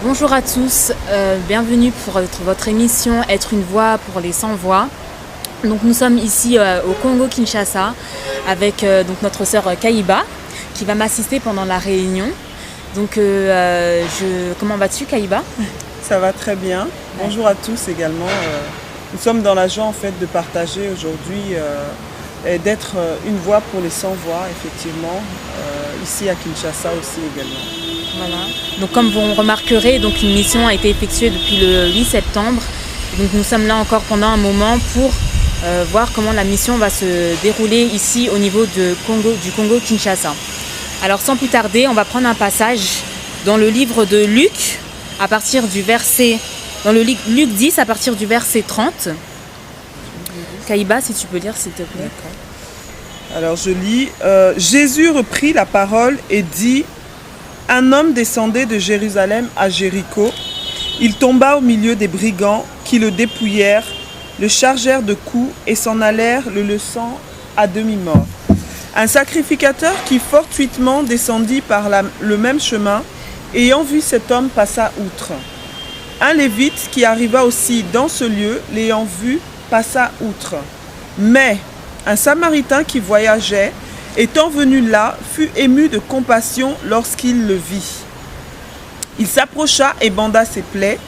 Bonjour à tous, bienvenue pour votre émission Être une voix pour les sans-voix. Donc nous sommes ici au Congo-Kinshasa avec donc notre sœur Kaïba qui va m'assister pendant la réunion. Donc comment vas-tu Kaïba? Ça va très bien. Bonjour à tous également. Nous sommes dans la joie en fait de partager aujourd'hui et d'être une voix pour les sans-voix effectivement, ici à Kinshasa aussi également. Voilà. Donc comme vous remarquerez, donc une mission a été effectuée depuis le 8 septembre. Donc nous sommes là encore pendant un moment pour voir comment la mission va se dérouler ici au niveau du Congo-Kinshasa. Alors sans plus tarder, on va prendre un passage dans le livre de Luc, à partir du verset, dans le Luc 10 à partir du verset 30. Kaïba, si tu peux lire s'il te plaît. D'accord. Alors je lis, Jésus reprit la parole et dit: un homme descendait de Jérusalem à Jéricho. Il tomba au milieu des brigands qui le dépouillèrent, le chargèrent de coups et s'en allèrent le laissant à demi-mort. Un sacrificateur qui fortuitement descendit par le même chemin, ayant vu cet homme, passa outre. Un lévite qui arriva aussi dans ce lieu, l'ayant vu, passa outre. Mais un samaritain qui voyageait, étant venu là, fut ému de compassion lorsqu'il le vit. Il s'approcha et banda ses plaies,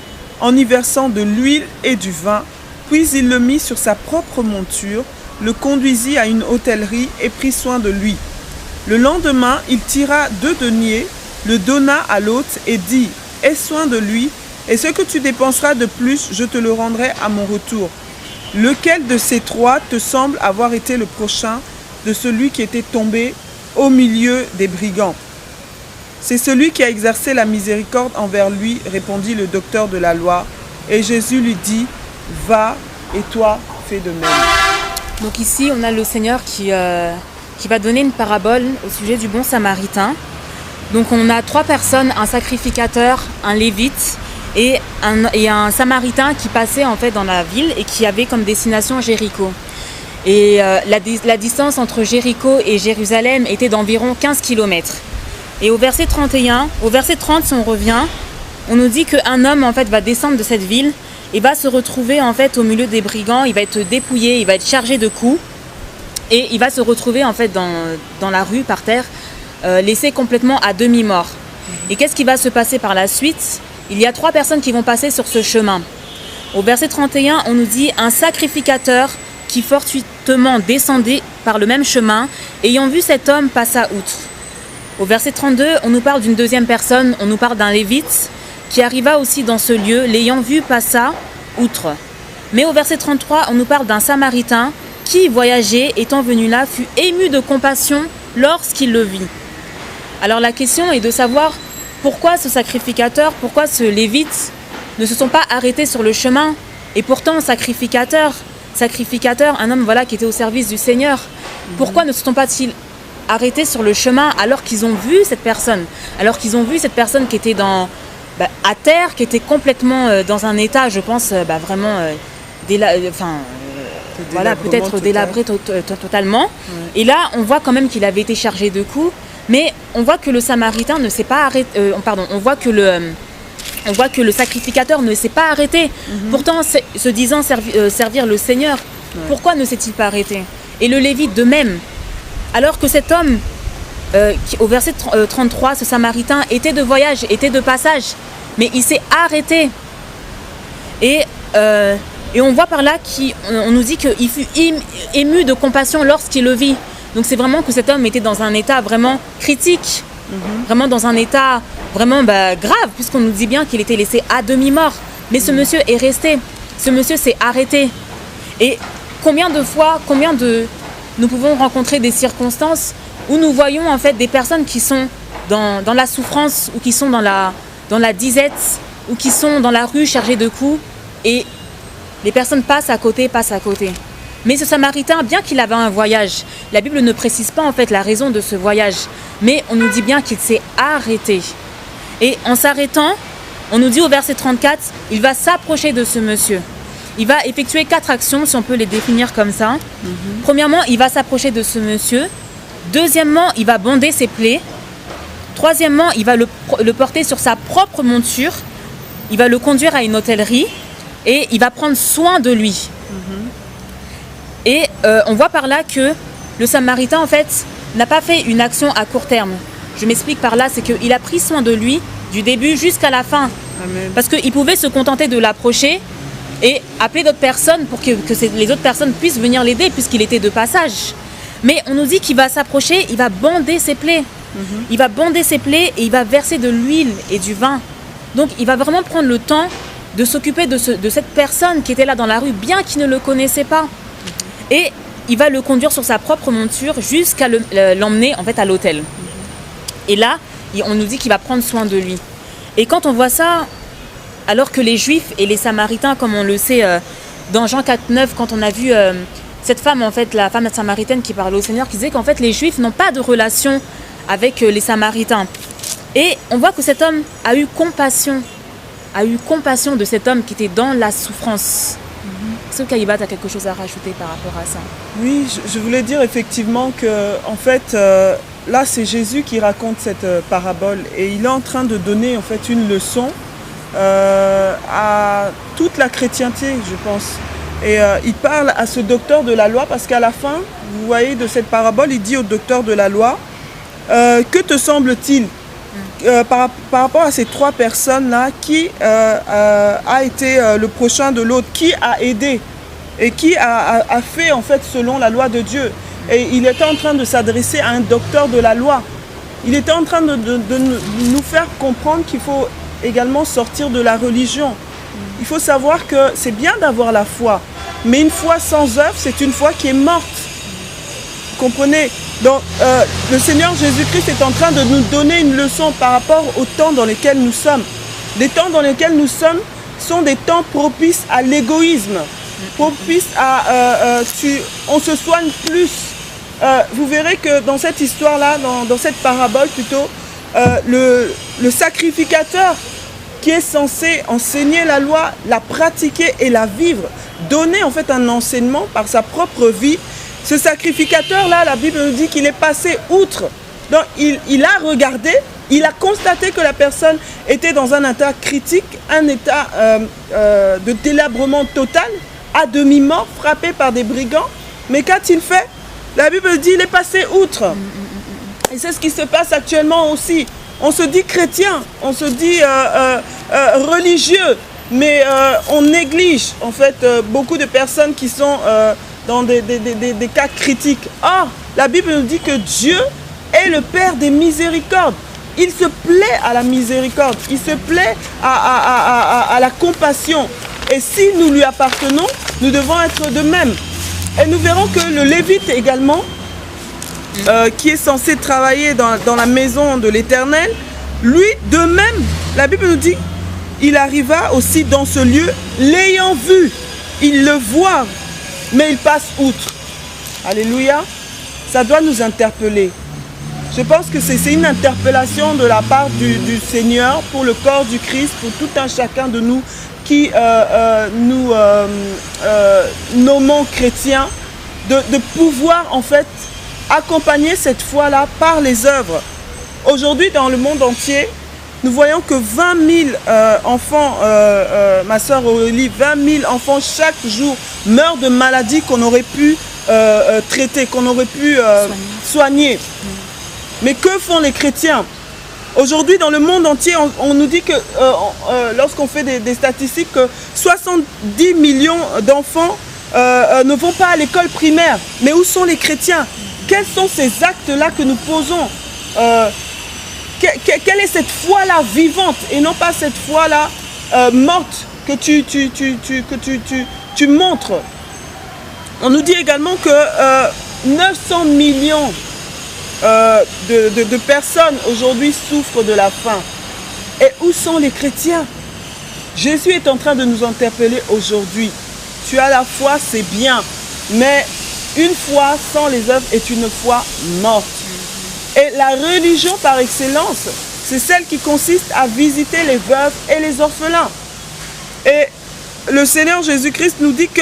en y versant de l'huile et du vin, puis il le mit sur sa propre monture, le conduisit à une hôtellerie et prit soin de lui. Le lendemain, il tira 2 deniers, le donna à l'hôte et dit: aie soin de lui, et ce que tu dépenseras de plus, je te le rendrai à mon retour. Lequel de ces 3 te semble avoir été le prochain de celui qui était tombé au milieu des brigands? C'est celui qui a exercé la miséricorde envers lui, répondit le docteur de la loi. Et Jésus lui dit: va, et toi, fais de même. Donc ici, on a le Seigneur qui va donner une parabole au sujet du bon samaritain. Donc on a 3 personnes, un sacrificateur, un lévite et un samaritain qui passait en fait dans la ville et qui avait comme destination Jéricho. Et la distance entre Jéricho et Jérusalem était d'environ 15 km. Et au verset 31, au verset 30, si on revient, on nous dit qu'un homme en fait va descendre de cette ville et va se retrouver en fait au milieu des brigands. Il va être dépouillé, il va être chargé de coups et il va se retrouver en fait dans la rue par terre, laissé complètement à demi-mort. Et qu'est-ce qui va se passer par la suite? Il y a 3 personnes qui vont passer sur ce chemin. Au verset 31, on nous dit: un sacrificateur qui fortuitement descendait par le même chemin, ayant vu cet homme, passa outre. Au verset 32, on nous parle d'une deuxième personne, on nous parle d'un lévite qui arriva aussi dans ce lieu, l'ayant vu, passa outre. Mais au verset 33, on nous parle d'un samaritain qui, voyageait, étant venu là, fut ému de compassion lorsqu'il le vit. Alors la question est de savoir pourquoi ce sacrificateur, pourquoi ce lévite ne se sont pas arrêtés sur le chemin. Et pourtant, sacrificateur, un homme voilà, qui était au service du Seigneur. Pourquoi ne se sont pas-ils arrêtés sur le chemin alors qu'ils ont vu cette personne? Alors qu'ils ont vu cette personne qui était à terre, qui était complètement dans un état, je pense, vraiment peut-être délabré totalement. Ouais. Et là, on voit quand même qu'il avait été chargé de coups, mais on voit que le samaritain ne s'est pas arrêté. On voit que le sacrificateur ne s'est pas arrêté. Pourtant, se disant servir le Seigneur, pourquoi ne s'est-il pas arrêté? Et le lévite de même. Alors que cet homme, au verset 33, ce samaritain était de voyage, était de passage, mais il s'est arrêté. Et on voit par là on nous dit qu'il fut ému de compassion lorsqu'il le vit. Donc c'est vraiment que cet homme était dans un état vraiment critique, vraiment dans un état vraiment grave, puisqu'on nous dit bien qu'il était laissé à demi-mort. Mais ce monsieur est resté, ce monsieur s'est arrêté. Et combien de fois, nous pouvons rencontrer des circonstances où nous voyons en fait des personnes qui sont dans la souffrance ou qui sont dans la disette ou qui sont dans la rue chargées de coups et les personnes passent à côté. Mais ce samaritain, bien qu'il avait un voyage, la Bible ne précise pas en fait la raison de ce voyage, mais on nous dit bien qu'il s'est arrêté. Et en s'arrêtant, on nous dit au verset 34, il va s'approcher de ce monsieur. Il va effectuer 4 actions, si on peut les définir comme ça. Premièrement, il va s'approcher de ce monsieur. Deuxièmement, il va bander ses plaies. Troisièmement, il va le porter sur sa propre monture. Il va le conduire à une hôtellerie et il va prendre soin de lui. Et on voit par là que le Samaritain, en fait, n'a pas fait une action à court terme. Je m'explique par là, c'est qu'il a pris soin de lui du début jusqu'à la fin. Amen. Parce qu'il pouvait se contenter de l'approcher et appeler d'autres personnes pour que les autres personnes puissent venir l'aider puisqu'il était de passage. Mais on nous dit qu'il va s'approcher, il va bander ses plaies. Il va bander ses plaies et il va verser de l'huile et du vin. Donc il va vraiment prendre le temps de s'occuper de cette personne qui était là dans la rue, bien qu'il ne le connaissait pas. Et il va le conduire sur sa propre monture jusqu'à l'emmener en fait à l'hôtel. Et là, on nous dit qu'il va prendre soin de lui. Et quand on voit ça, alors que les Juifs et les Samaritains, comme on le sait dans Jean 4,9, quand on a vu cette femme, en fait, la femme samaritaine qui parlait au Seigneur, qui disait qu'en fait les Juifs n'ont pas de relation avec les Samaritains. Et on voit que cet homme a eu compassion de cet homme qui était dans la souffrance. Est-ce que Kaïba, tu as quelque chose à rajouter par rapport à ça? Oui, je voulais dire effectivement que, en fait, là, c'est Jésus qui raconte cette parabole et il est en train de donner, en fait, une leçon à toute la chrétienté, je pense. Et il parle à ce docteur de la loi parce qu'à la fin, vous voyez, de cette parabole, il dit au docteur de la loi, que te semble-t-il par rapport à ces trois personnes-là, qui a été le prochain de l'autre, qui a aidé et qui a fait en fait selon la loi de Dieu. Et il était en train de s'adresser à un docteur de la loi. Il était en train de nous faire comprendre qu'il faut également sortir de la religion. Il faut savoir que c'est bien d'avoir la foi, mais une foi sans œuvre, c'est une foi qui est morte. Vous comprenez? Donc, le Seigneur Jésus-Christ est en train de nous donner une leçon par rapport au temps dans lesquels nous sommes. Les temps dans lesquels nous sommes sont des temps propices à l'égoïsme, propices à... on se soigne plus. Vous verrez que dans cette histoire-là, dans cette parabole plutôt, le sacrificateur qui est censé enseigner la loi, la pratiquer et la vivre, donner en fait un enseignement par sa propre vie. Ce sacrificateur-là, la Bible nous dit qu'il est passé outre. Donc il a regardé, il a constaté que la personne était dans un état critique, un état de délabrement total, à demi-mort, frappé par des brigands. Mais qu'a-t-il fait? La Bible dit qu'il est passé outre. Et c'est ce qui se passe actuellement aussi. On se dit chrétien, on se dit religieux, mais on néglige en fait beaucoup de personnes qui sont dans des cas critiques. Or, la Bible nous dit que Dieu est le Père des miséricordes. Il se plaît à la miséricorde, il se plaît à la compassion. Et si nous lui appartenons, nous devons être de même. Et nous verrons que le Lévite également, qui est censé travailler dans la maison de l'Éternel, lui, de même, la Bible nous dit, il arriva aussi dans ce lieu, l'ayant vu, il le voit, mais il passe outre. Alléluia. Ça doit nous interpeller. Je pense que c'est une interpellation de la part du Seigneur pour le corps du Christ, pour tout un chacun de nous qui nous nommons chrétiens, de pouvoir en fait accompagner cette foi-là par les œuvres. Aujourd'hui, dans le monde entier, nous voyons que 20 000 enfants, ma soeur Aurélie, 20 000 enfants chaque jour meurent de maladies qu'on aurait pu traiter, qu'on aurait pu soigner. Mais que font les chrétiens? Aujourd'hui, dans le monde entier, on nous dit que lorsqu'on fait des statistiques, que 70 millions d'enfants ne vont pas à l'école primaire. Mais où sont les chrétiens? Quels sont ces actes-là que nous posons? Quelle est cette foi-là vivante et non pas cette foi-là morte que tu montres? On nous dit également que 900 millions de personnes aujourd'hui souffrent de la faim. Et où sont les chrétiens? Jésus est en train de nous interpeller aujourd'hui. Tu as la foi, c'est bien, mais une foi sans les œuvres est une foi morte. Et la religion par excellence, c'est celle qui consiste à visiter les veuves et les orphelins. Et le Seigneur Jésus-Christ nous dit que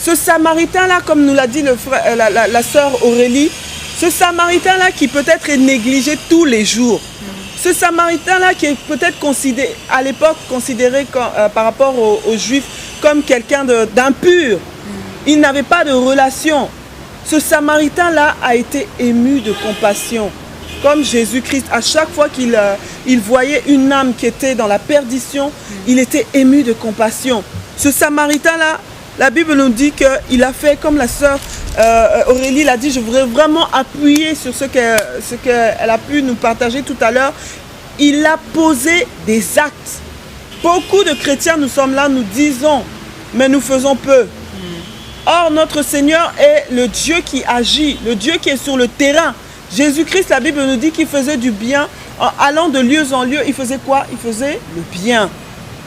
ce Samaritain-là, comme nous l'a dit la sœur Aurélie, Ce Samaritain-là qui peut-être est négligé tous les jours. Ce Samaritain-là qui est peut-être considéré, à l'époque considéré par rapport aux Juifs comme quelqu'un d'impur. Il n'avait pas de relation. Ce Samaritain-là a été ému de compassion. Comme Jésus-Christ, à chaque fois qu'il voyait une âme qui était dans la perdition, il était ému de compassion. Ce Samaritain-là, la Bible nous dit qu'il a fait comme la sœur Aurélie l'a dit, je voudrais vraiment appuyer sur ce qu'elle a pu nous partager tout à l'heure. Il a posé des actes. Beaucoup de chrétiens, nous sommes là, nous disons, mais nous faisons peu. Or, notre Seigneur est le Dieu qui agit, le Dieu qui est sur le terrain. Jésus-Christ, la Bible nous dit qu'il faisait du bien. En allant de lieu en lieu, il faisait quoi? Il faisait le bien.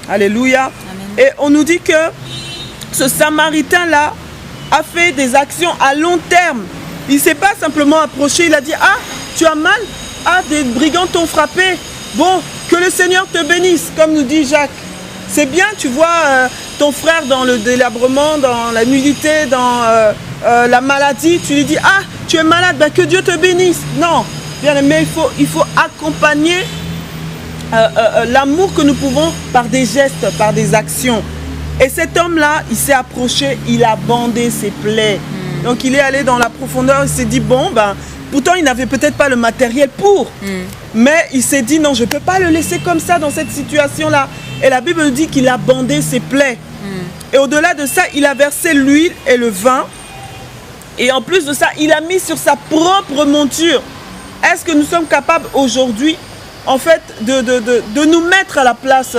Alléluia. Amen. Et on nous dit que ce Samaritain-là a fait des actions à long terme. Il ne s'est pas simplement approché, il a dit, ah, tu as mal? Ah, des brigands t'ont frappé. Bon, que le Seigneur te bénisse, comme nous dit Jacques. C'est bien, tu vois ton frère dans le délabrement, dans la nudité, dans la maladie. Tu lui dis, ah, tu es malade, ben que Dieu te bénisse. Non, bien aimé, il faut accompagner l'amour que nous pouvons par des gestes, par des actions. Et cet homme-là, il s'est approché, il a bandé ses plaies. Donc il est allé dans la profondeur, il s'est dit, bon, ben, pourtant il n'avait peut-être pas le matériel pour. Mais il s'est dit, non, je ne peux pas le laisser comme ça dans cette situation-là. Et la Bible dit qu'il a bandé ses plaies. Et au-delà de ça, il a versé l'huile et le vin. Et en plus de ça, il a mis sur sa propre monture. Est-ce que nous sommes capables aujourd'hui, en fait, de nous mettre à la place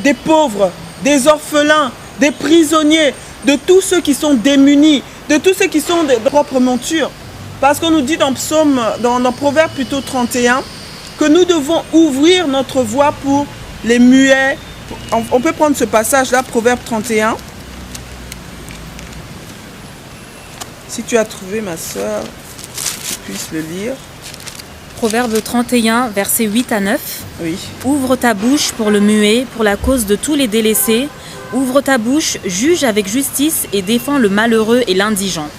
des pauvres, des orphelins, des prisonniers, de tous ceux qui sont démunis, de tous ceux qui sont des propres montures? Parce qu'on nous dit dans Proverbe plutôt 31, que nous devons ouvrir notre voix pour les muets. On peut prendre ce passage-là, Proverbe 31. Si tu as trouvé, ma soeur, que tu puisses le lire. Proverbe 31, versets 8 à 9. Oui. Ouvre ta bouche pour le muet, pour la cause de tous les délaissés. Ouvre ta bouche, juge avec justice et défends le malheureux et l'indigent.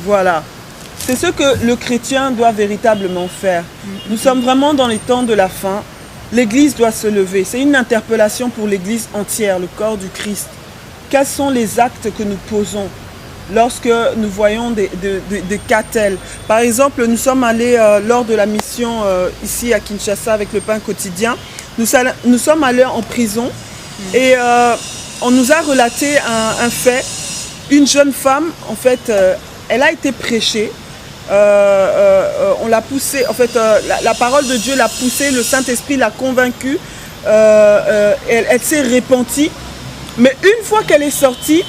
Voilà. C'est ce que le chrétien doit véritablement faire. Nous sommes vraiment dans les temps de la fin. L'Église doit se lever. C'est une interpellation pour l'Église entière, le corps du Christ. Quels sont les actes que nous posons lorsque nous voyons des cas tels? Par exemple, nous sommes allés lors de la mission ici à Kinshasa avec le pain quotidien. Nous sommes allés en prison et on nous a relaté un fait. Une jeune femme, en fait, elle a été prêchée. On l'a poussée, en fait, la parole de Dieu l'a poussée, le Saint-Esprit l'a convaincue. Elle s'est repentie. Mais une fois qu'elle est sortie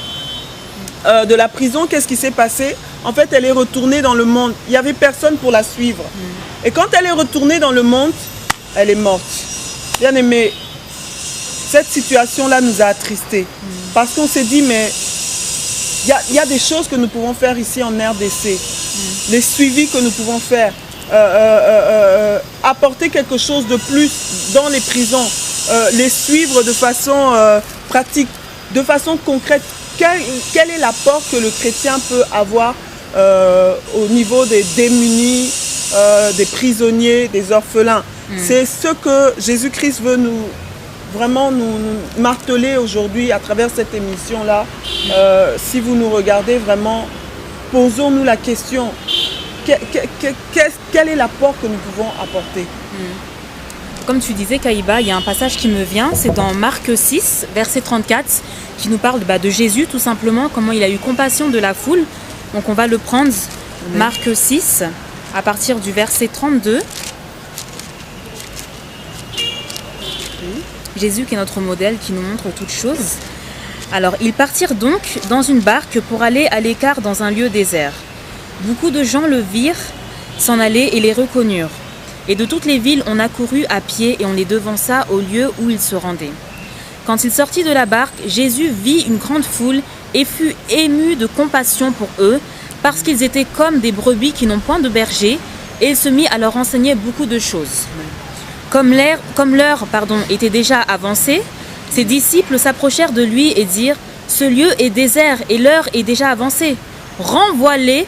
de la prison, qu'est-ce qui s'est passé? En fait, elle est retournée dans le monde. Il n'y avait personne pour la suivre. Et quand elle est retournée dans le monde, elle est morte. Bien aimé, cette situation-là nous a attristés. Parce qu'on s'est dit, mais il y a des choses que nous pouvons faire ici en RDC. Les suivis que nous pouvons faire. Apporter quelque chose de plus dans les prisons. Les suivre de façon pratique, de façon concrète. Quel est l'apport que le chrétien peut avoir au niveau des démunis, des prisonniers, des orphelins? C'est ce que Jésus-Christ veut nous marteler aujourd'hui à travers cette émission-là. Si vous nous regardez vraiment, posons-nous la question, quel est l'apport que nous pouvons apporter? Comme tu disais, Kaïba, il y a un passage qui me vient, c'est dans Marc 6, verset 34, qui nous parle de Jésus, tout simplement, comment il a eu compassion de la foule. Donc on va le prendre, Marc 6, à partir du verset 32. Jésus qui est notre modèle, qui nous montre toutes choses. Alors, ils partirent donc dans une barque pour aller à l'écart dans un lieu désert. Beaucoup de gens le virent s'en aller et les reconnurent. Et de toutes les villes, on accourut à pied et on les devança au lieu où ils se rendaient. Quand il sortit de la barque, Jésus vit une grande foule et fut ému de compassion pour eux, parce qu'ils étaient comme des brebis qui n'ont point de berger, et il se mit à leur enseigner beaucoup de choses. Comme l'heure était déjà avancée, ses disciples s'approchèrent de lui et dirent « Ce lieu est désert et l'heure est déjà avancée. Renvoie-les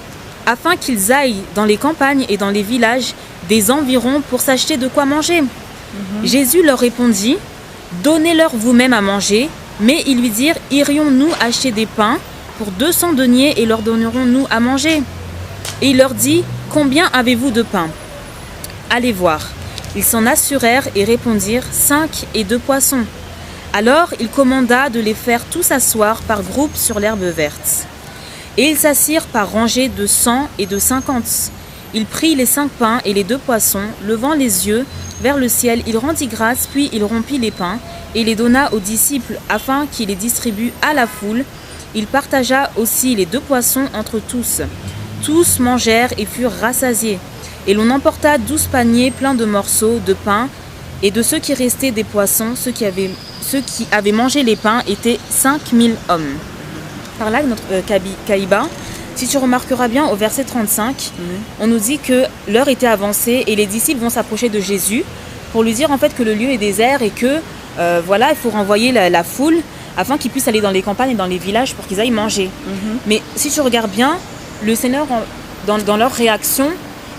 afin qu'ils aillent dans les campagnes et dans les villages des environs pour s'acheter de quoi manger. Jésus leur répondit, donnez-leur vous-même à manger. Mais ils lui dirent, irions-nous acheter des pains pour 200 deniers et leur donnerons-nous à manger? Et il leur dit, combien avez-vous de pain? Allez voir. Ils s'en assurèrent et répondirent, 5 et 2 poissons. Alors il commanda de les faire tous asseoir par groupes sur l'herbe verte. Et ils s'assirent par rangées de 100 et de 50. Il prit les 5 pains et les 2 poissons, levant les yeux vers le ciel, il rendit grâce, puis il rompit les pains et les donna aux disciples afin qu'ils les distribuent à la foule. Il partagea aussi les 2 poissons entre tous. Tous mangèrent et furent rassasiés. Et l'on emporta 12 paniers pleins de morceaux de pain, et de ceux qui restaient des poissons, ceux qui avaient mangé les pains étaient 5000 hommes. Par là, notre Kaïba, si tu remarqueras bien au verset 35, on nous dit que l'heure était avancée et les disciples vont s'approcher de Jésus pour lui dire en fait que le lieu est désert et que voilà, il faut renvoyer la foule afin qu'ils puissent aller dans les campagnes et dans les villages pour qu'ils aillent manger. Mais si tu regardes bien, le Seigneur, dans leur réaction,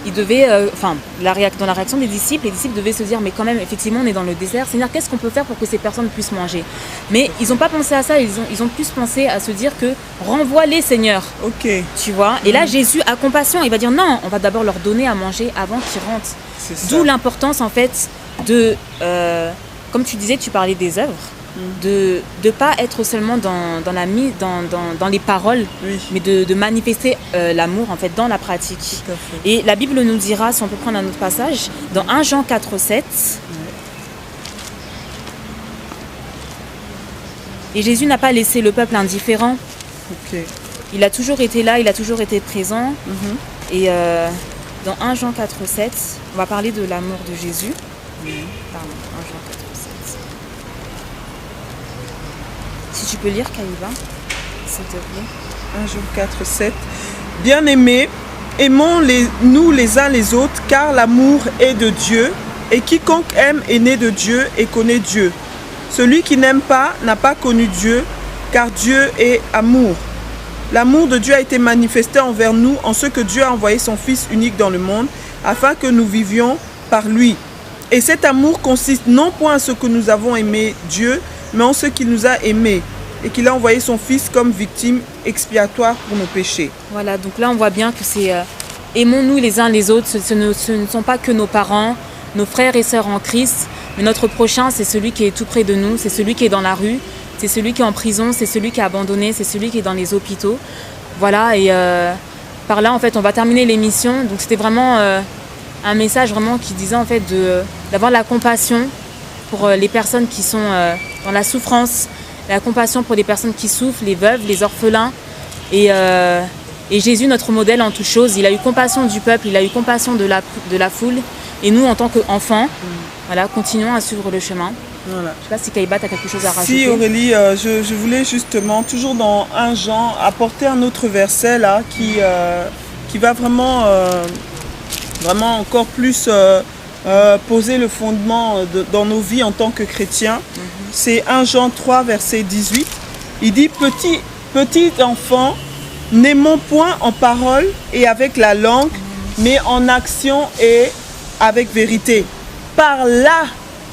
ils devaient, dans la réaction des disciples, les disciples devaient se dire, mais quand même, effectivement, on est dans le désert. Seigneur, qu'est-ce qu'on peut faire pour que ces personnes puissent manger? Mais ils n'ont pas pensé à ça, ils ont plus pensé à se dire que renvoie-les, Seigneur. Ok. Tu vois? Et là, Jésus a compassion. Il va dire, non, on va d'abord leur donner à manger avant qu'ils rentrent. D'où l'importance, en fait, de, comme tu disais, tu parlais des œuvres. De ne pas être seulement dans les paroles, mais de manifester l'amour en fait dans la pratique. Et la Bible nous dira, si on peut prendre un autre passage, dans 1 Jean 4,7, et Jésus n'a pas laissé le peuple indifférent. Il a toujours été là, il a toujours été présent. Et dans 1 Jean 4,7, on va parler de l'amour de Jésus. Pardon, 1 Jean 4,7. Si tu peux lire, Kaïba, s'il te plaît. 1 Jean 4,7. Bien-aimés, aimons-nous les uns les autres, car l'amour est de Dieu, et quiconque aime est né de Dieu et connaît Dieu. Celui qui n'aime pas n'a pas connu Dieu, car Dieu est amour. L'amour de Dieu a été manifesté envers nous en ce que Dieu a envoyé son Fils unique dans le monde, afin que nous vivions par lui. Et cet amour consiste non point en ce que nous avons aimé Dieu, mais en ce qu'il nous a aimés et qu'il a envoyé son Fils comme victime expiatoire pour nos péchés. Voilà, donc là on voit bien que c'est aimons-nous les uns les autres, ce ne sont pas que nos parents, nos frères et sœurs en Christ, mais notre prochain c'est celui qui est tout près de nous, c'est celui qui est dans la rue, c'est celui qui est en prison, c'est celui qui est abandonné, c'est celui qui est dans les hôpitaux. Voilà, et par là en fait on va terminer l'émission, donc c'était vraiment un message vraiment qui disait en fait d'avoir la compassion pour les personnes qui sont dans la souffrance, la compassion pour les personnes qui souffrent, les veuves, les orphelins. Et Jésus, notre modèle en toutes choses, il a eu compassion du peuple, il a eu compassion de la foule. Et nous, en tant qu'enfants, voilà, continuons à suivre le chemin. Voilà. Je ne sais pas si Kaïba, tu as quelque chose à rajouter. Si Aurélie, je voulais justement, toujours dans 1 Jean, apporter un autre verset là qui va vraiment encore plus... poser le fondement dans nos vies en tant que chrétiens. C'est 1 Jean 3, verset 18. Il dit, petit enfant, n'aimons point en parole et avec la langue, mais en action et avec vérité. Par là,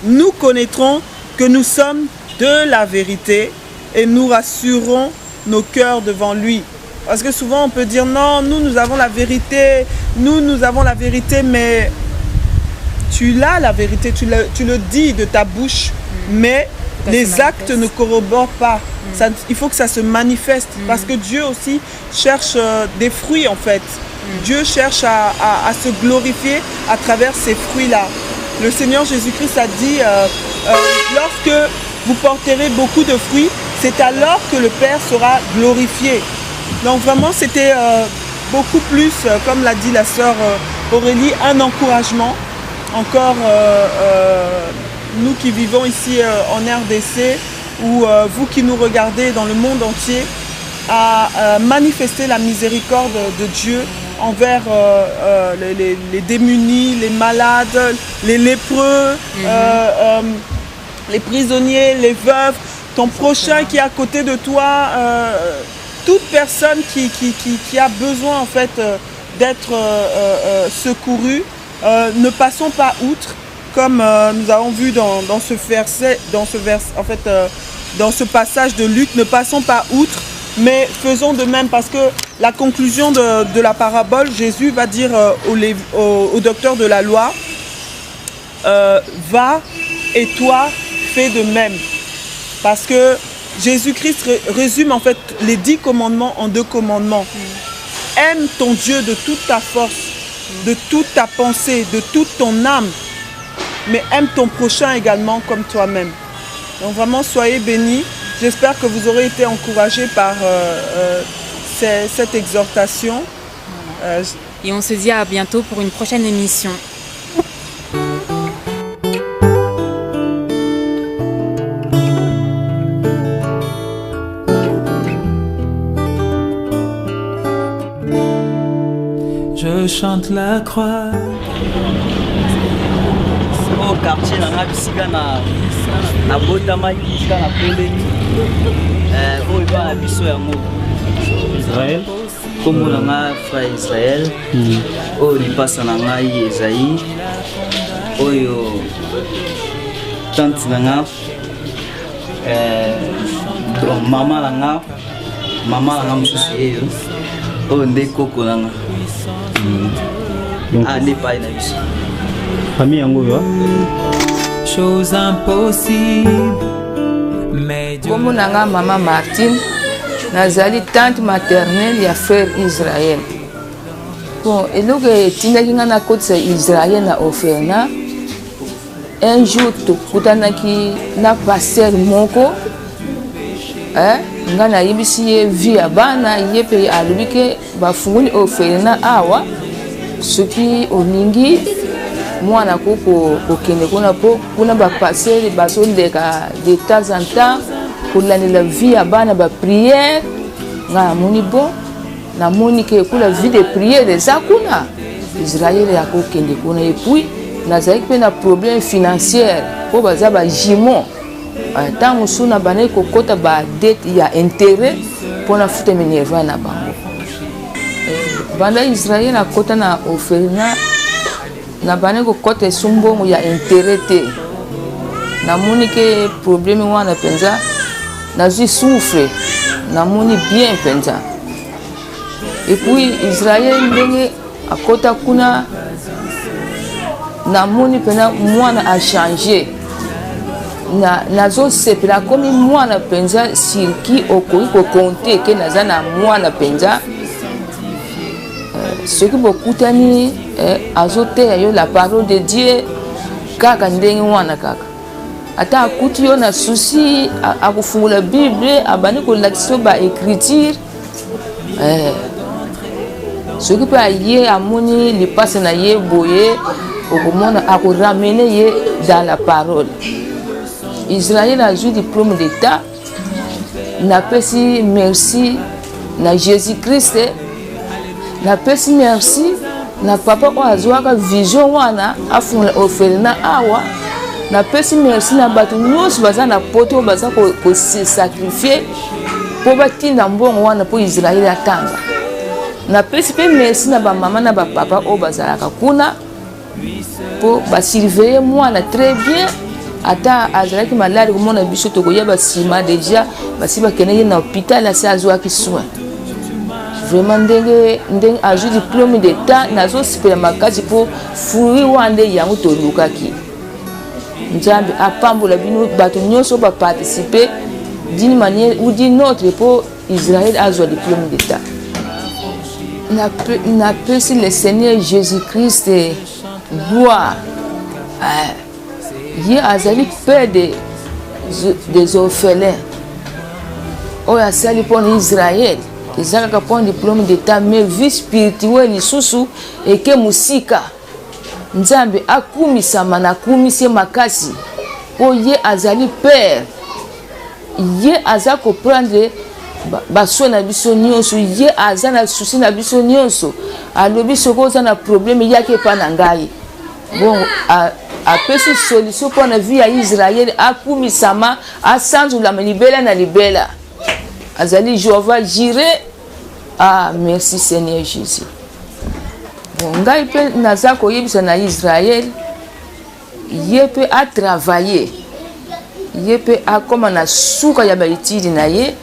nous connaîtrons que nous sommes de la vérité et nous rassurons nos cœurs devant lui. Parce que souvent on peut dire, non, nous avons la vérité, nous avons la vérité, mais... Tu l'as la vérité, tu le dis de ta bouche, mais les actes ne corroborent pas. Ça, il faut que ça se manifeste, parce que Dieu aussi cherche des fruits en fait. Dieu cherche à se glorifier à travers ces fruits-là. Le Seigneur Jésus-Christ a dit, lorsque vous porterez beaucoup de fruits, c'est alors que le Père sera glorifié. Donc vraiment c'était beaucoup plus, comme l'a dit la sœur Aurélie, un encouragement. Encore nous qui vivons ici en RDC ou vous qui nous regardez dans le monde entier, à manifester la miséricorde de Dieu envers les démunis, les malades, les lépreux, les prisonniers, les veuves, ton prochain qui est à côté de toi, toute personne qui a besoin en fait d'être secourus. Ne passons pas outre, comme nous avons vu dans ce verset, en fait, dans ce passage de Luc, ne passons pas outre, mais faisons de même, parce que la conclusion de la parabole, Jésus va dire au docteur de la loi, va et toi fais de même. Parce que Jésus-Christ résume en fait les 10 commandements en 2 commandements. Aime ton Dieu de toute ta force, de toute ta pensée, de toute ton âme, mais aime ton prochain également comme toi-même. Donc vraiment, soyez bénis. J'espère que vous aurez été encouragés par cette exhortation. Et on se dit à bientôt pour une prochaine émission. Je chante la croix. Au quartier na bisika na botama bisika na pembeni o iba biso yango Israël comme na nga frère Israël o lipasa na ngai Esaïe oyo tante na nga mama na nga mosusu yeyo oyo nde koko na nga nde pai na biso famille yango yo chose impossible mais comme nanga maman Martine nazali tante maternelle ya frère Israël. Bon, eloko etindaki nga na kotisa Israël na orphelinat, un jour tokutanaki na pasteur moko nga nayebisi ye vie ya bana ye mpe alobi ke bafungoli orphelinat awa soki olingi mwana kokende kuna po kuna bapasteur bazoleka de temps en temps kolandela vie ya bana bapriere nga namoni bon namoni ke kula vie de priere eza kuna Israël yakokende kuna epuis nazalaki mpe na problème financière mpo baza bajimon ntango mosusu na bandaki kokɔta badete ya intérêt mpona futa minerva na bango banda Israël akɔta na orphelinat na bandaki kokɔta esu mbongo ya intérêt te namoni ke problème wana mpenza nazwi souffre namoni bien mpenza epuis Israël ndenge akɔta kuna namoni mpenza mwana achange nazosepela komi mwana mpenza sirki okoki kokonte ke naza na mwana mpenza soki bokutani azoteya yo la parole de Dieu kaka ndenge wana kaka ata akuti yo na susi akufungula Bible abandi kolakisa yo baécriture soki mpe aye amoni lipasi na ye boye okomona akoramene ye dans la parole. Israël azwi diplôme d'état napesi merci na Jésus-Christ napesi merci na papa oyo azwaka vision wana afungula orphelinat awa napesi merci na bato nyonso baza na poto oyo baza kosacrifie mpo batinda mbongo wana mpo Israël atanga napesi mpe merci na bamama na bapapa oyo bazalaka kuna mpo basurveille mwana très bien ata azalaki malade komona biso tokoyeba nsima deja basi bakende ye na hôpital asi azwaki soin vraiment ndenge azwi diplôme d'état nazosepela makasi mpo fruit wana nde yango tolukaki nzambe apambola bino bato nyonso baparticipe d'une manière ou d'une autre mpo Israël azwa diplôme d'état. Napesi le Seigneur Jésus-Christ gloire. Ye azali père des orphelins oyo asali mpona Israël eza kaka mpona diplôme d'état mais vie spirituelle lisusu eke mosika nzambe akumisama na akumisi makasi mpo ye azali père ye aza koprendre baswe na biso nyonso ye aza na susi na biso nyonso alobi soki oza na problème yaki epa na ngai bon apesi solution pour la vie à Israël akumisama asanzulama libela na libela azali Jéhovah Jireh. Ah merci Seigneur Jésus. ngai mpe naza koyebisa na Israël ye mpe atravaille ye mpe akoma na suka ya baetidi na ye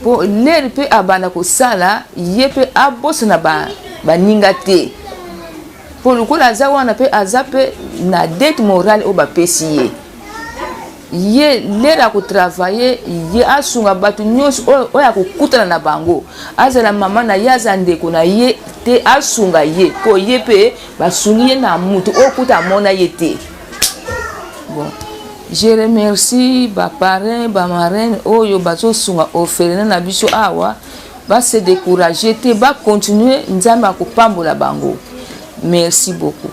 mpo lere mpe abanda kosala ye mpe abosa na baninga te mpo lokola aza wana mpe aza mpe na dette morale oyo bapesi ye ye lere akotravaille ye asunga bato nyonso oyo akokutana na bango azala mama na ye aza ndeko na ye te asunga ye mpo ye mpe basungi ye na mutu oyo kuta amona ye te. Bon, je remercie ba parrain ba marraine oyo bazosunga orphelinat na biso awa ba se décourager te ba continuer nzambe akopambola bango. Merci beaucoup.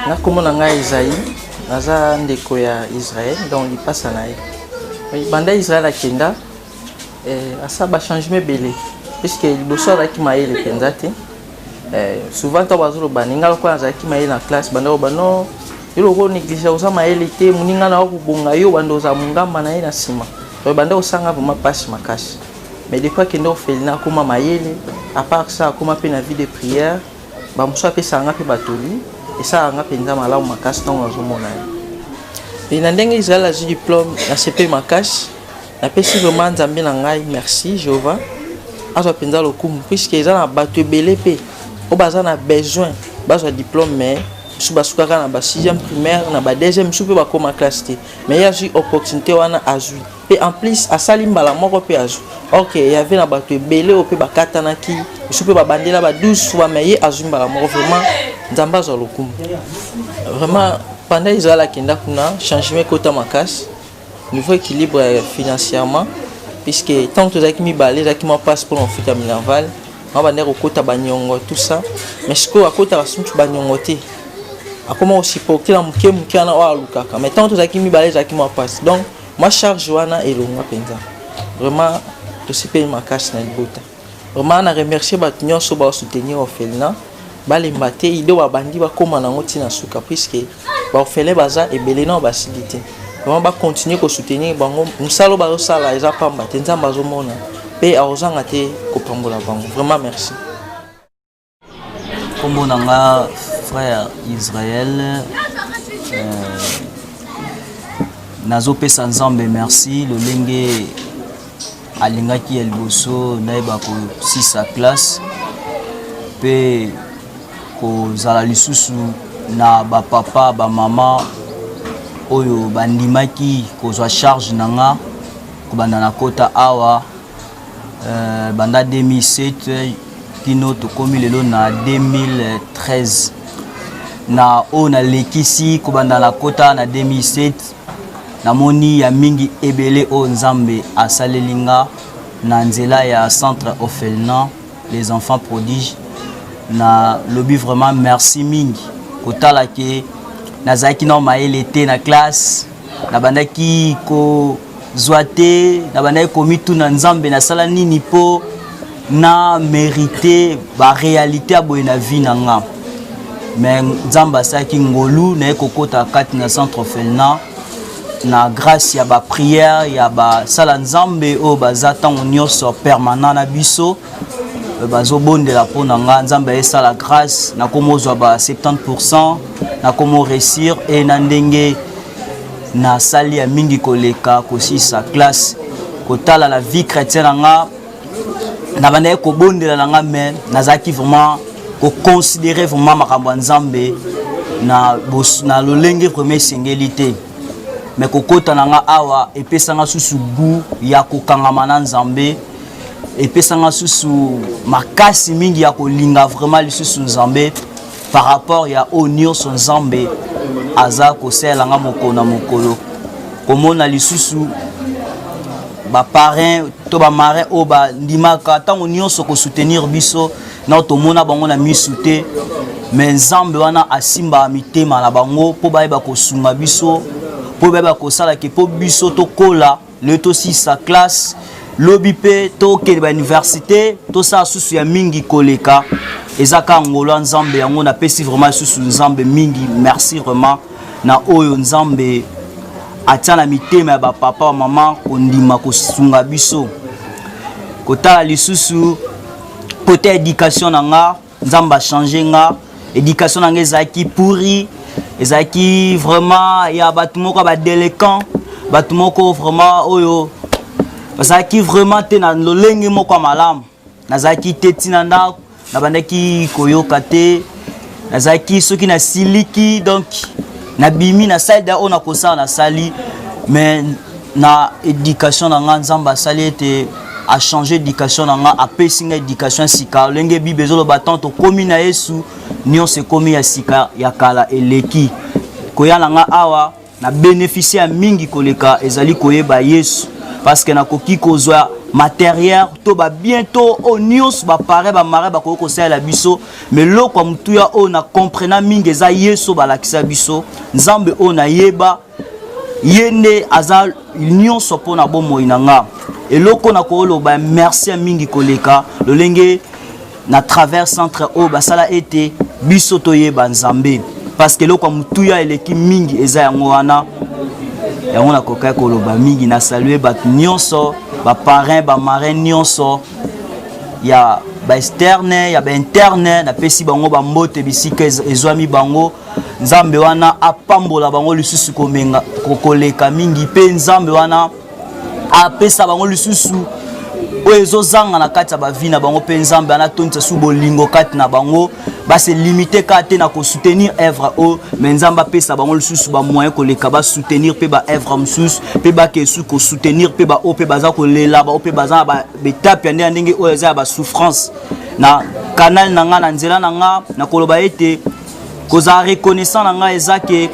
Nakomona ngai Isaïe naza ndeko ya Israël donc lipasa na ye banda Israël akenda asa ba changement belé puisque liboso azalaki mayele mpenza te souvent to bazoloba ninga lokola azalaki mayele na classe banda bano eloko néglige oza mayele te moninga na okubonga yo banda oza mungamba na ye na nsima to banda osanga vraiment passe makasi mais des fois kende orphelinat akoma mayele à part ça akoma pe na vie de prière bamoso apesanga mpe batoli esalanga mpenza malamu makasi ntango azomona ye e na ndenge Israël azwi diplôme na CP makasi napesi vraiment nzambe na ngai merci Jéhovah azwa mpenza lokumu puisque eza na bato ebele mpe oyo baza na besoin bazwa diplôme mais misu basukaka na ba 6e primaire na ba 2e misu mpe bakoma classe te mais ye azwi opportunité wana azwi mpe en plus asali mbala moko mpe azwi ok yave na bato ebele oyo mpe bakatanaki misu mpe babandela ba 12 fois mais ye azwi mbala moko vraiment nzambe azwa lokumu vraiment pendant Israël akenda kuna changement ekota makasi niveau équilibre financièrement puisque tant que tozalaki mibale ezalaki mwa passe mpo na ofika minerval mwa bandeko kokota banyongo tout ça mais sikoyo akotaka susu banyongo te akoma osupporte na moke moke wana oyo alukaka mais tant tozalaki mibale ezalaki mwa passe donc mwa charge wana elonga mpenza vraiment tosepeli makasi na libota vraiment na remercier bato nyonso baosoutenir orphelinat balemba te ide babandi bakóma nango ntina suka puisque baorphelin baza ebele na basili te vraiment bakontinue kosoutenir bango mosala bazosala eza pamba te nzambe azomona mpe akozanga te kopambola bango vraiment merci. Kombo nanga frère Israël nazopesa nzambe merci lolenge alingaki ya liboso nayeba kosisa classe mpe kozala lisusu na bapapa bamama oyo bandimaki kozwa charge nanga kobanda na kota awa banda 2007 kino tokomi lelo na 2013 na oyo nalekisi kobanda na kota na 2007 namoni ya mingi ebele oyo nzambe asalelinga na nzela ya centre orphelinat les enfants prodiges na lobi vraiment merci mingi kotala ke nazalaki na mayele te na classe nabandaki kozwa te nabandaki komituna nzambe nasala nini mpo na mérité baréalité ya boye na vie na nga mais nzambe asalaki ngolu naye kokota kati na centre orphelinat na grâce ya baprière ya basala nzambe oyo baza ntango nyonso permanent na biso bazobondela mpo na nga nzambe ayesala grâce nakomozwa ba 70% nakomo réussir e na ndenge nasali ya mingi koleka kosisa classe kotala la vie chrétienne na nga nabandaki kobondela na nga mais nazalaki vraiment koconsidérer vraiment makambo ya nzambe na lolenge vraiment esengeli te mais kokota na nga awa epesanga susu goût ya kokangama na nzambe epesanga susu makasi mingi ya kolinga vraiment lisusu nzambe par rapport ya oyo nyonso nzambe aza kosalelanga mokolo na mokolo komona lisusu baparrain to bamarin oyo bandimaka ntango nyonso kosoutenir biso na tomona bango na misu te mais nzambe wana asimba mitema na bango mpo bayeba kosunga biso mpo bayeba kosala ke mpo biso tokola le tosisa classe lobi mpe tokende bauniversité tosala susu ya mingi koleka eza ka ngolo nzambe yango napesi vraiment susu nzambe mingi merci vraiment na oyo nzambe atia na mitema ya bapapa wa mama kondima kosunga biso kotala lisusu côté éducation nanga nzamba changer nga éducation nanga ezaki pourri ezaki vraiment ya batumoko ba délinquant batumoko vraiment oyo bazaki vraiment te na lolenge moko malamu nazaki te tina ndako na bandaki koyoka te nazaki soki na siliki donc na bimi na side on a kosa na sali mais na éducation nanga nzamba sali était a changer d'éducation nanga a pesinga éducation sika lenge bi bezolo batante komi na Yesu nion se komi ya sika ya kala eleki koya nanga awa na bénéficier mingi koleka ezali koyeba Yesu parce que na koki kozwa matériel to ba bientôt onios ba pare ba mare ba ko sala biso mais loko mutuya o na comprena mingi za Yesu ba lakisa biso nzambe o na yeba yene azal union sopo na bomo inanga eloko na ko lo ba merci mingi koleka lolenge na travers centre o ba sala été biso to yeba nzambe parce que loko mutuya eleki mingi eza yango wana yango na kokai koloba mingi na saluer bat nyonso ba parrain ba marin nyonso ya ba externe ya ba interne na pesi bango ba mbote bisika ezwami bango nzambe wana apambola bango lisusu komenga kokoleka mingi pe nzambe wana apesa bango lisusu oyo zanga na kati ya bavina bango pe nzambe ana tonisa su bolingo kati na bango ba se limiter kate na ko soutenir œuvre o mais nzamba pesa bango lisusu ba moyen ko leka ba soutenir pe ba œuvre msus pe ba kesu ko soutenir pe ba o pe baza ko lela ba o pe baza ba betape ya ndenge oyo za ba souffrance na canal nanga na nzela nanga na koloba ete koza reconnaissant nanga ezake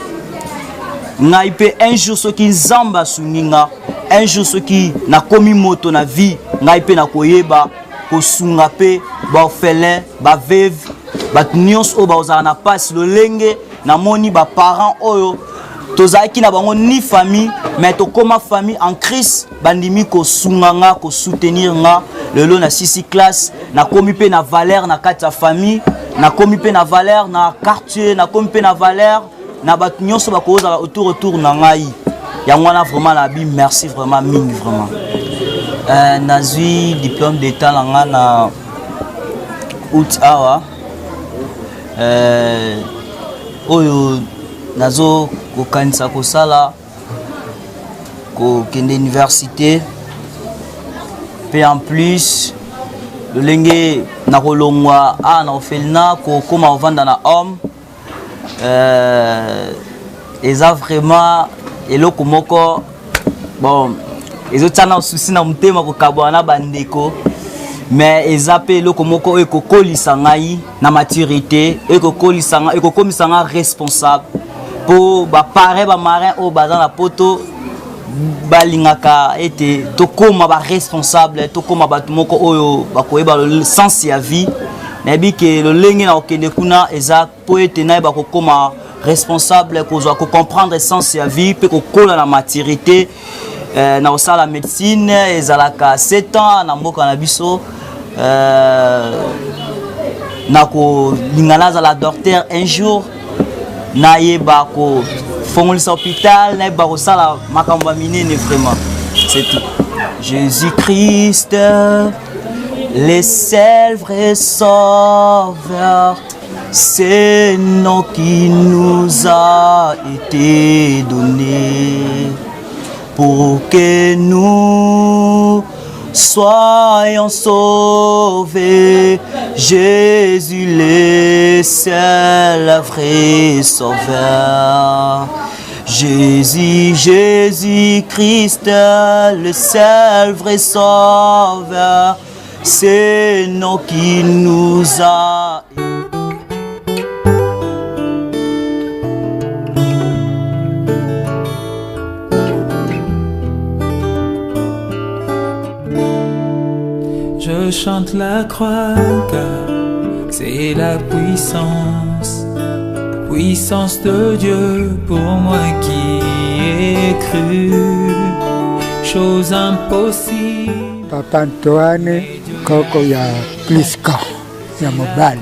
ngai pe un jour soki nzamba suninga un jour soki na komi moto na vie ngai pe na koyeba kosunga pe ba orphelin ba veuve bat nyons o ba ozana passe lolenge na moni ba parents oyo tozaki na bango ni famille mais to koma famille en Christ bandimi ko sunganga ko soutenir nga lelo na 6 classe na komi pe na valeur na kati ya famille na komi pe na valeur na quartier na komi pe na valeur na bat nyonso ba ko za autour na ngai yango na vraiment la bi merci vraiment mingi vraiment nazui diplôme d'état nga na août awa oyo nazo kokanisa kosala kokende université pe en plus lolenge na kolongwa na ofelina kokoma ovanda na homme eza vraiment eloko moko bon ezotana souci na mutema kokabwa na bandeko mais ezape eloko moko ekokolisa ngai na maturité ekokolisa ngai ekokomisa ngai responsable po ba pare ba marin o baza na poto balingaka ete tokoma ba responsable tokoma batu moko oyo bakoyeba le sens ya vie nayebi ke lolenge na okende kuna eza po ete naye bakokoma responsable kozwa ko comprendre sens ya vie pe kokola na maturité na osala médecine ezalaka 7 ans na mboka na biso na ko lingana za la docteur un jour na yeba ko fongolisa hôpital na yeba ko sala makambo minene vraiment c'est tout. Jésus-Christ le seul vrai sauveur, c'est le nom qui nous a été donné pour que nous soyons sauvés. Jésus le seul vrai sauveur. Jésus-Christ le seul vrai sauveur. C'est nous qui nous a. Je chante la croix car c'est la puissance de Dieu pour moi qui ai cru, chose impossible. Papa Antoine koko ya Priska ya mobali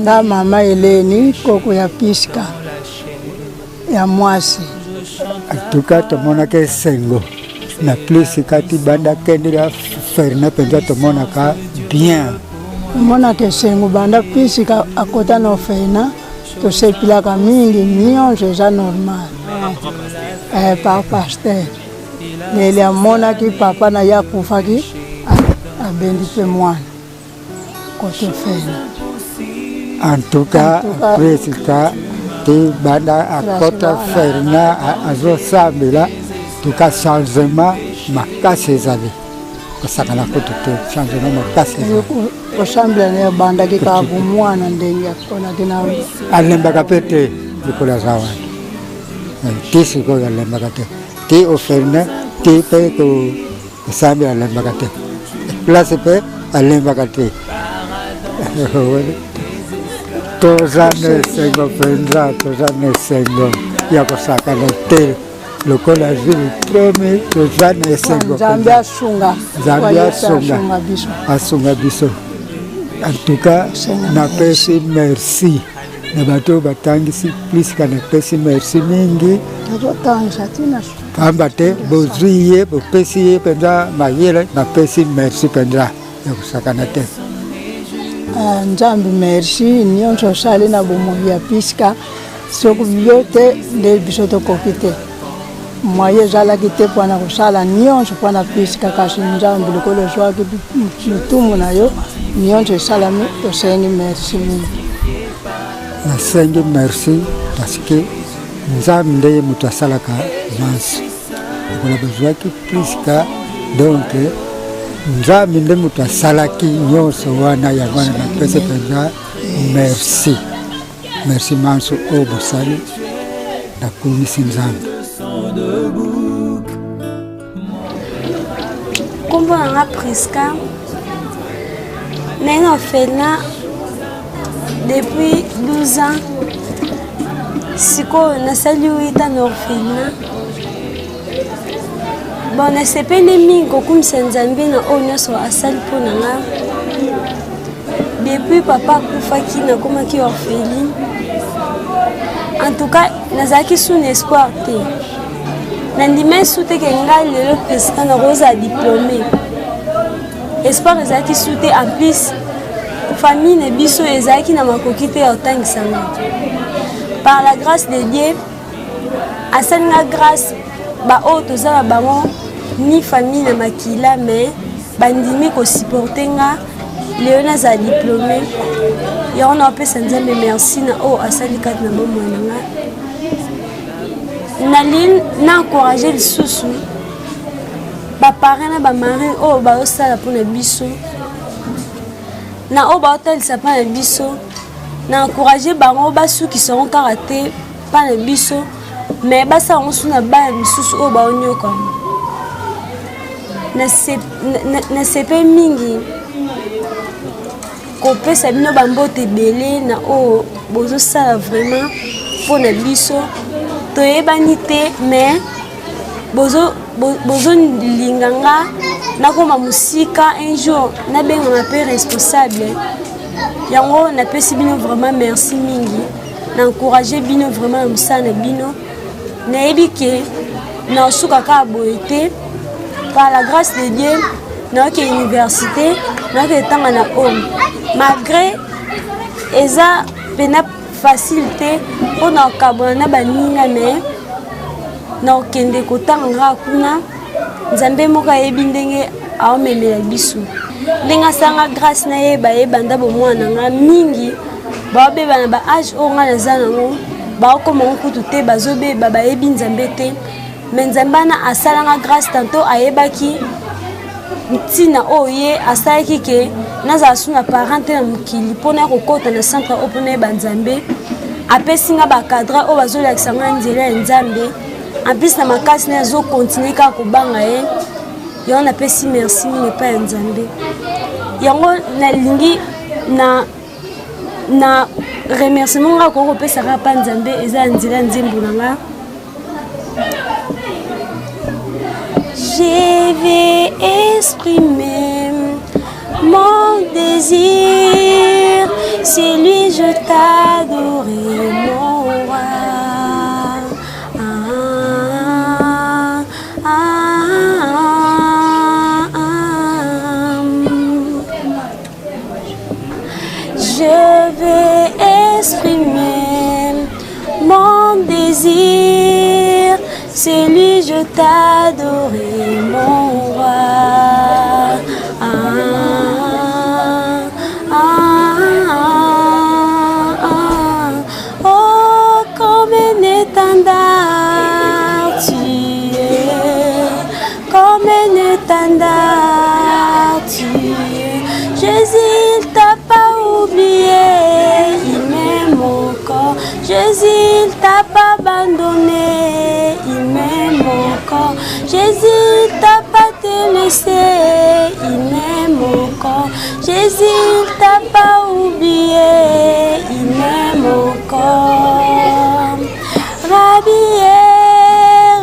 na mama Eleni koko ya Priska ya mwasi atuka tomonaka esengo na Priska ti banda kendela Ferna penza tomonaka bien mona ke sengo banda pisika akota na ofena tosepilaka mingi nyonso eza normal par pasteur lelo amonaki papa na ye akufaki abendi mpe mwana kote ofena. En tout cas presika ti banda akota ferna azosambela tuka changement makasi ezali kosakana kutu te changement makasi kosambela ne bandaki kaka bomwana ndenge akolaki na alembaka mpe te likolo aza wana ti sikoyo alembaka te ti oferne ti mpe kosambela alembaka te place mpe alembaka te toza na esengo mpenza toza na esengo ya kosakana te lokola azwi premier toza na esengo nzambe asunga asunga biso. En tout cas napesi merci na bato batangisi plisika napesi merci mingi pamba te bozwi ye bopesi ye mpenza mayele napesi merci mpenza ya kosakana te. Nzambe merci nyonso osali na bomoi ya pisika soki byo te nde biso tokoki te moye ezalaki te mpona kosala nyonso mpona pisika kasi nzambe likolo ozwaki mitumu na yo nyonso esalami tosengi merci mingi. Nasengi merci parce que nzambe nde ye moto asalaka nyonso likolo bazwaki pisika donc nzambe nde moto asalaki nyonso wana yango wana napesi mpenza merci merci manso oyo bosali nakumisi nzambe. Kombo nanga Priska nanga orphelin depuis 12 ans sikoyo nasali 8 ans na orphelin. Bon nasepeli mingi kokumisa nzambe na oyo nyonso asali mpo na nga depuis papa akufaki nakomaki orpheline. En tout cas nazalaki suna espoir te nandima esu te ke ngai lelo Priska nakozala diplômé espoir ezalaki su te. En plus famille na biso ezalaki na makoki te ya otangisa nga. Par la grâce de Dieu asali nga grâce baoyo toza na bango ni famille na makila mais bandimi kosupporte nga lelo nazala diplômé yango naopesa nzambe merci na oyo asali kati na bomoi na nga. Nalingi na-encourage lisusu baparent na bamari oyo baosala mpona biso na oyo baotalisa mpona biso na-encourage bango basukisango kaka te mpona biso mais basala yango su na bana misusu oyo baonyoka. Nasepe mingi kopesa bino bambote ebele na oyo bozosala vraiment mpona biso toyebani te mais bozolinga nga nakoma mosika un jour nabengama mpe responsable yango napesi bino vraiment merci mingi na-encourage bino vraiment na mosala na bino. Nayebi ke naosuka kaka boye te par la grâce de Dieu naoke université naoke etanga na homme malgré eza pena facile te mpona okabona na baninga me naokende kotanga nga kuna nzambe moko ayebi ndenge aomemela biso ndenge asanga grâce na ye bayebanda bomwana nga mingi baobeba na baage oyo nga naza nango baokoma ngo kutu te bazobeba bayebi nzambe te me nzambe ana asalanga grâce tanto ayebaki ntina oyo ye asalaki ke nazala su na parent te na mokili mpona kokota na centre oyo mpona yeba nzambe apesi nga bacadre oyo bazolakisa nga nzela ya nzambe en plus na makasi na azokontinue kaka kobanga ye yango napesi merci mingi epai ya nzambe yango nalingi na remerciement nga koko kopesaka mpa nzambe eza ya nzela ya nzembo na nga. Je vais exprimer mon désir, c'est lui je t'adorer mon roi. voulu, je t'adorer, mon roi. Oh, comme un étendard tu es, comme un étendard tu es. Jésus, il t'a pas oublié, il m'aime encore. Jésus, il t'a pas abandonné, il m'aime encore. Jésus, il t'a pas te laissé, il m'aime encore. Jésus, il t'a pas oublié, il m'aime encore. Rabbié,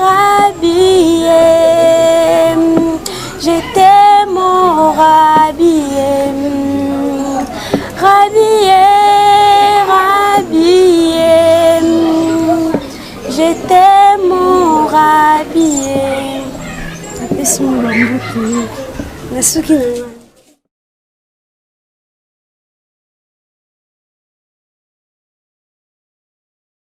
Rabbié, je t'aime, mon Rabbié. Rabbié, Rabbié, je t'aime, mon Rabbié. Napesi mo bambuku nasuki na